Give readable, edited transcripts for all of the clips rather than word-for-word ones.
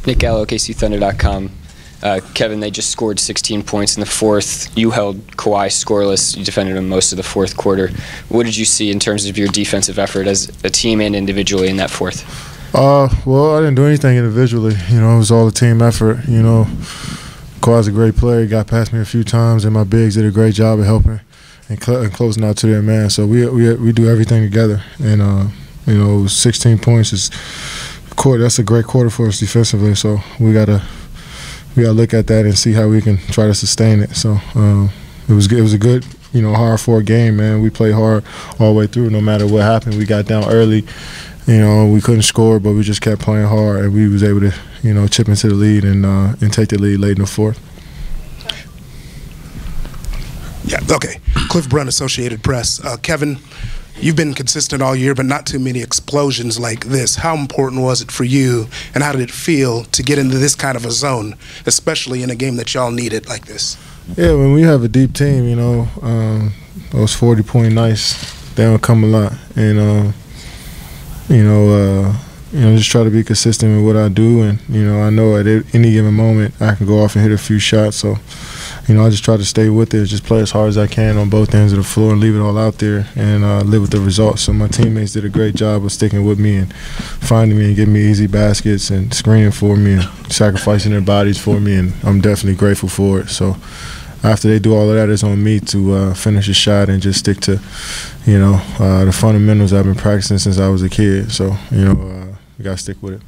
Nick Gallo, OKCThunder.com. Kevin, they just scored 16 points in the fourth. You held Kawhi scoreless. You defended him most of the fourth quarter. What did you see in terms of your defensive effort as a team and individually in that fourth? Well, I didn't do anything individually. It was all a team effort. Kawhi's a great player. He got past me a few times, and my bigs did a great job of helping and closing out to their man. So we do everything together. And 16 points is that's a great quarter for us defensively. So we gotta look at that and see how we can try to sustain it. So it was a good, hard-fought game, man. We played hard all the way through. No matter what happened, we got down early. We couldn't score, but we just kept playing hard, and we was able to, chip into the lead and take the lead late in the fourth. Yeah, okay. Cliff Brunt, Associated Press. Kevin, you've been consistent all year, but not too many explosions like this. How important was it for you, and how did it feel to get into this kind of a zone, especially in a game that y'all needed like this? Yeah, when we have a deep team, those 40-point nights, they don't come a lot. And, just try to be consistent with what I do. And, I know at any given moment I can go off and hit a few shots. So, I just try to stay with it, just play as hard as I can on both ends of the floor and leave it all out there and live with the results. So my teammates did a great job of sticking with me and finding me and giving me easy baskets and screening for me and sacrificing their bodies for me, and I'm definitely grateful for it. So after they do all of that, it's on me to finish a shot and just stick to, the fundamentals I've been practicing since I was a kid. So, we got to stick with it.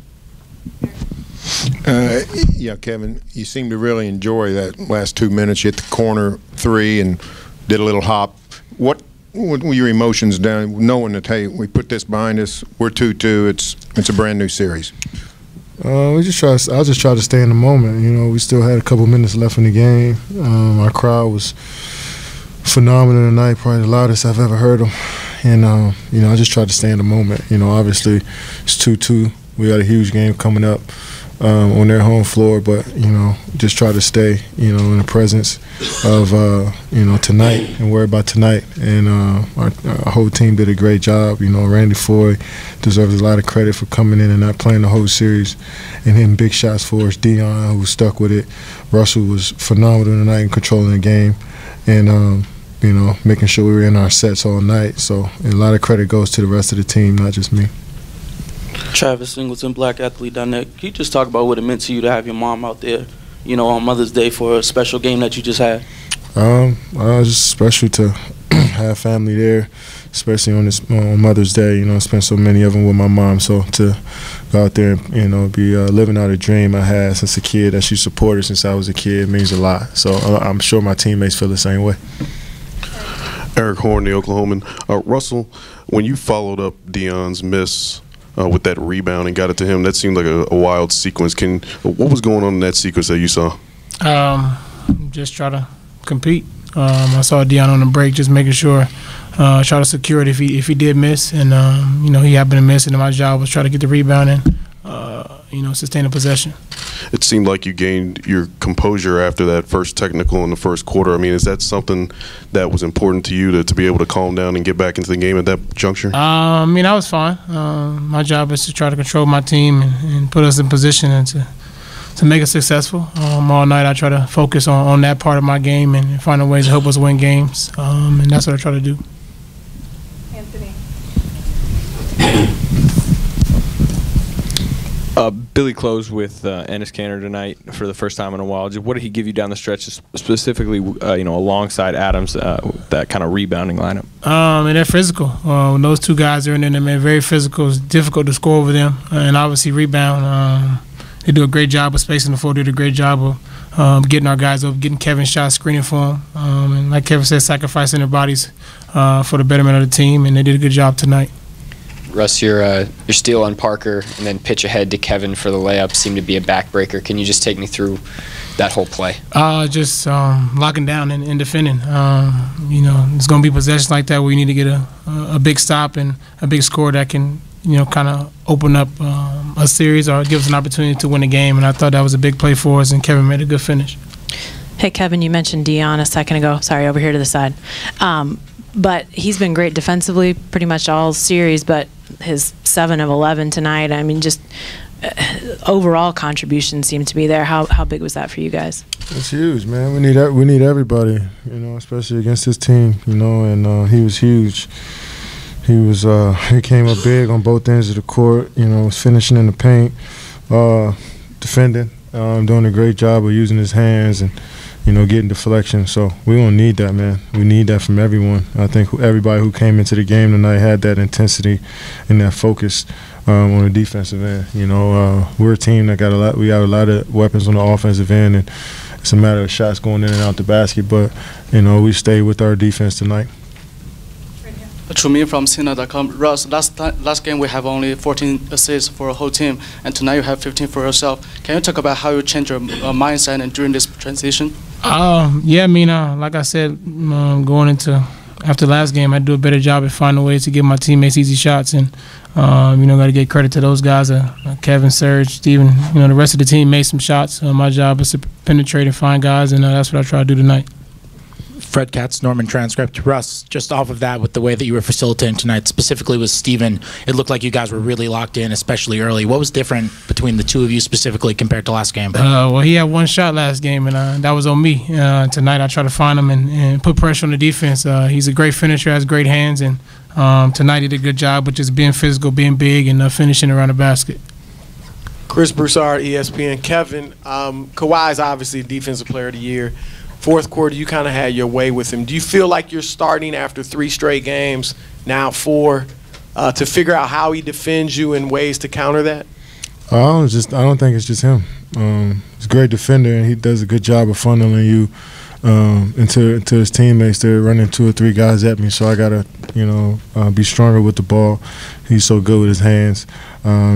Yeah, Kevin, you seem to really enjoy that last 2 minutes. You hit the corner three and did a little hop. What were your emotions down, knowing that, hey, we put this behind us, we're 2-2, it's a brand new series? I just try to stay in the moment. We still had a couple minutes left in the game. Our crowd was phenomenal tonight, probably the loudest I've ever heard them. And, I just tried to stay in the moment. Obviously it's 2-2. We got a huge game coming up on their home floor, but, just try to stay, in the presence of, tonight and worry about tonight. And our whole team did a great job. Randy Foy deserves a lot of credit for coming in and not playing the whole series and hitting big shots for us. Dion, who stuck with it. Russell was phenomenal tonight in controlling the game. And, making sure we were in our sets all night. So a lot of credit goes to the rest of the team, not just me. Travis Singleton, BlackAthlete.net. Can you just talk about what it meant to you to have your mom out there, on Mother's Day for a special game that you just had? It's just special to have family there, especially on Mother's Day. I spent so many of them with my mom. So to go out there and, be living out a dream I had since a kid that she supported since I was a kid means a lot. So I'm sure my teammates feel the same way. Eric Horn, the Oklahoman. Russell, when you followed up Dion's miss with that rebound and got it to him, that seemed like a wild sequence. What was going on in that sequence that you saw? Just try to compete. I saw Dion on the break, just making sure, try to secure it if he did miss, and he happened to miss, and my job was try to get the rebound and sustain a possession. It seemed like you gained your composure after that first technical in the first quarter. I mean, is that something that was important to you to be able to calm down and get back into the game at that juncture? I was fine. My job is to try to control my team and put us in position and to make us successful. All night I try to focus on that part of my game and find ways to help us win games, and that's what I try to do. Anthony. Billy closed with Enes Kanter tonight for the first time in a while. What did he give you down the stretch, specifically, alongside Adams, that kind of rebounding lineup? And they're physical. When those two guys are in there, they're very physical. It's difficult to score over them, and obviously rebound. They do a great job of spacing the floor. They do a great job of getting our guys up, getting Kevin's shots, screening for him, and like Kevin said, sacrificing their bodies for the betterment of the team, and they did a good job tonight. Russ, your steal on Parker and then pitch ahead to Kevin for the layup seemed to be a backbreaker. Can you just take me through that whole play? Just locking down and defending. It's going to be possessions like that where you need to get a big stop and a big score that can, kind of open up a series or give us an opportunity to win a game. And I thought that was a big play for us, and Kevin made a good finish. Hey, Kevin, you mentioned Dion a second ago. Sorry, over here to the side. But he's been great defensively pretty much all series, but his 7 of 11 tonight. I mean, just overall contribution seemed to be there. How big was that for you guys? It's huge, man. We need everybody, especially against this team, and he was huge. He came up big on both ends of the court, was finishing in the paint, defending, doing a great job of using his hands and, getting deflection. So we're going to need that, man. We need that from everyone. I think everybody who came into the game tonight had that intensity and that focus on the defensive end. We're a team that we got a lot of weapons on the offensive end, and it's a matter of shots going in and out the basket. But, we stayed with our defense tonight. Trumin from Sina.com. Russ, last game we have only 14 assists for a whole team, and tonight you have 15 for yourself. Can you talk about how you change your mindset and during this transition? Yeah, I mean, like I said, going into after last game, I do a better job at finding ways to give my teammates easy shots, and got to get credit to those guys, Kevin, Serge, Steven. The rest of the team made some shots. My job is to penetrate and find guys, and that's what I try to do tonight. Fred Katz, Norman Transcript. Russ, just off of that, with the way that you were facilitating tonight, specifically with Steven, it looked like you guys were really locked in, especially early. What was different between the two of you specifically compared to last game? Well, he had one shot last game, and that was on me. Tonight I try to find him and put pressure on the defense. He's a great finisher, has great hands, and tonight he did a good job with just being physical, being big, and finishing around the basket. Chris Broussard, ESPN. Kevin, Kawhi is obviously Defensive Player of the Year. Fourth quarter, you kind of had your way with him. Do you feel like you're starting after 3 straight games, now 4, to figure out how he defends you and ways to counter that? I don't think it's just him. He's a great defender, and he does a good job of funneling you into his teammates. They're running 2 or 3 guys at me, so I gotta be stronger with the ball. He's so good with his hands.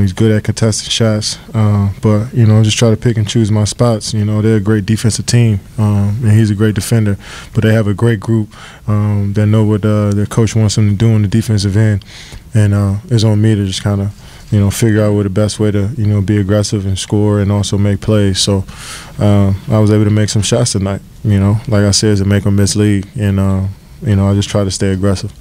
He's good at contesting shots, but just try to pick and choose my spots. They're a great defensive team, and he's a great defender. But they have a great group that know what their coach wants them to do on the defensive end, and it's on me to just kind of figure out what the best way to be aggressive and score and also make plays. So I was able to make some shots tonight. Like I said, to make them mislead, and I just try to stay aggressive.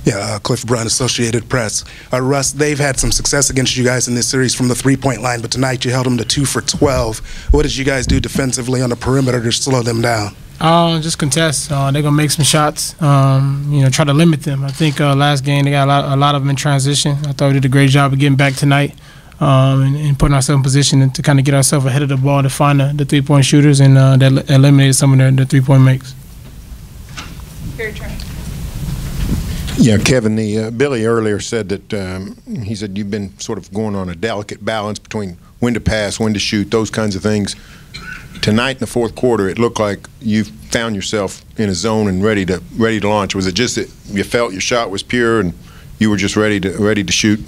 Yeah, Cliff Brunt, Associated Press. Russ, they've had some success against you guys in this series from the three-point line, but tonight you held them to 2 for 12. What did you guys do defensively on the perimeter to slow them down? Just contest. They're gonna make some shots. Try to limit them. I think last game they got a lot of them in transition. I thought we did a great job of getting back tonight and putting ourselves in position to kind of get ourselves ahead of the ball to find the 3-point shooters, and that eliminated some of their 3-point makes. Fair try. Yeah, Kevin, Billy earlier said that he said you've been sort of going on a delicate balance between when to pass, when to shoot, those kinds of things. Tonight in the fourth quarter, it looked like you found yourself in a zone and ready to launch. Was it just that you felt your shot was pure and you were just ready to shoot?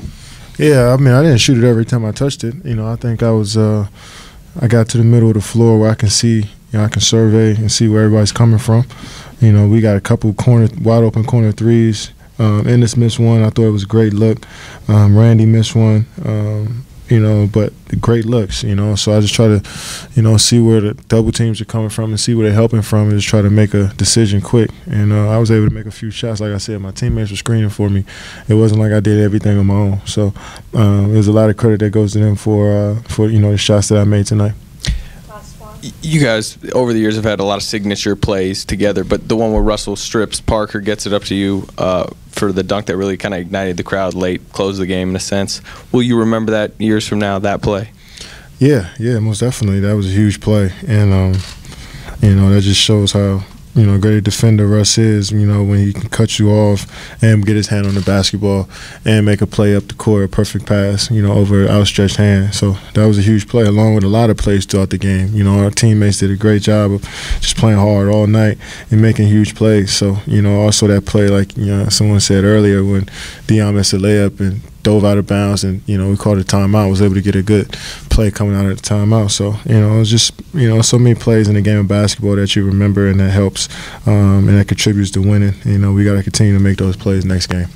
Yeah, I mean, I didn't shoot it every time I touched it. I think I got to the middle of the floor where I can see, I can survey and see where everybody's coming from. We got a couple wide open corner threes. Ennis missed one. I thought it was a great look. Randy missed one. But great looks. So I just try to, see where the double teams are coming from and see where they're helping from, and just try to make a decision quick. And I was able to make a few shots. Like I said, my teammates were screening for me. It wasn't like I did everything on my own. So there's a lot of credit that goes to them for the shots that I made tonight. You guys, over the years, have had a lot of signature plays together, but the one where Russell strips Parker, gets it up to you for the dunk that really kind of ignited the crowd late, closed the game in a sense. Will you remember that years from now, that play? Yeah, most definitely. That was a huge play, and that just shows how great a defender Russ is, when he can cut you off and get his hand on the basketball and make a play up the court, a perfect pass, over an outstretched hand. So that was a huge play, along with a lot of plays throughout the game. Our teammates did a great job of just playing hard all night and making huge plays. So, also that play, like, someone said earlier, when Dion missed a layup and dove out of bounds, and we called a timeout, was able to get a good play coming out of the timeout. So it was just so many plays in the game of basketball that you remember, and that helps and that contributes to winning. We got to continue to make those plays next game.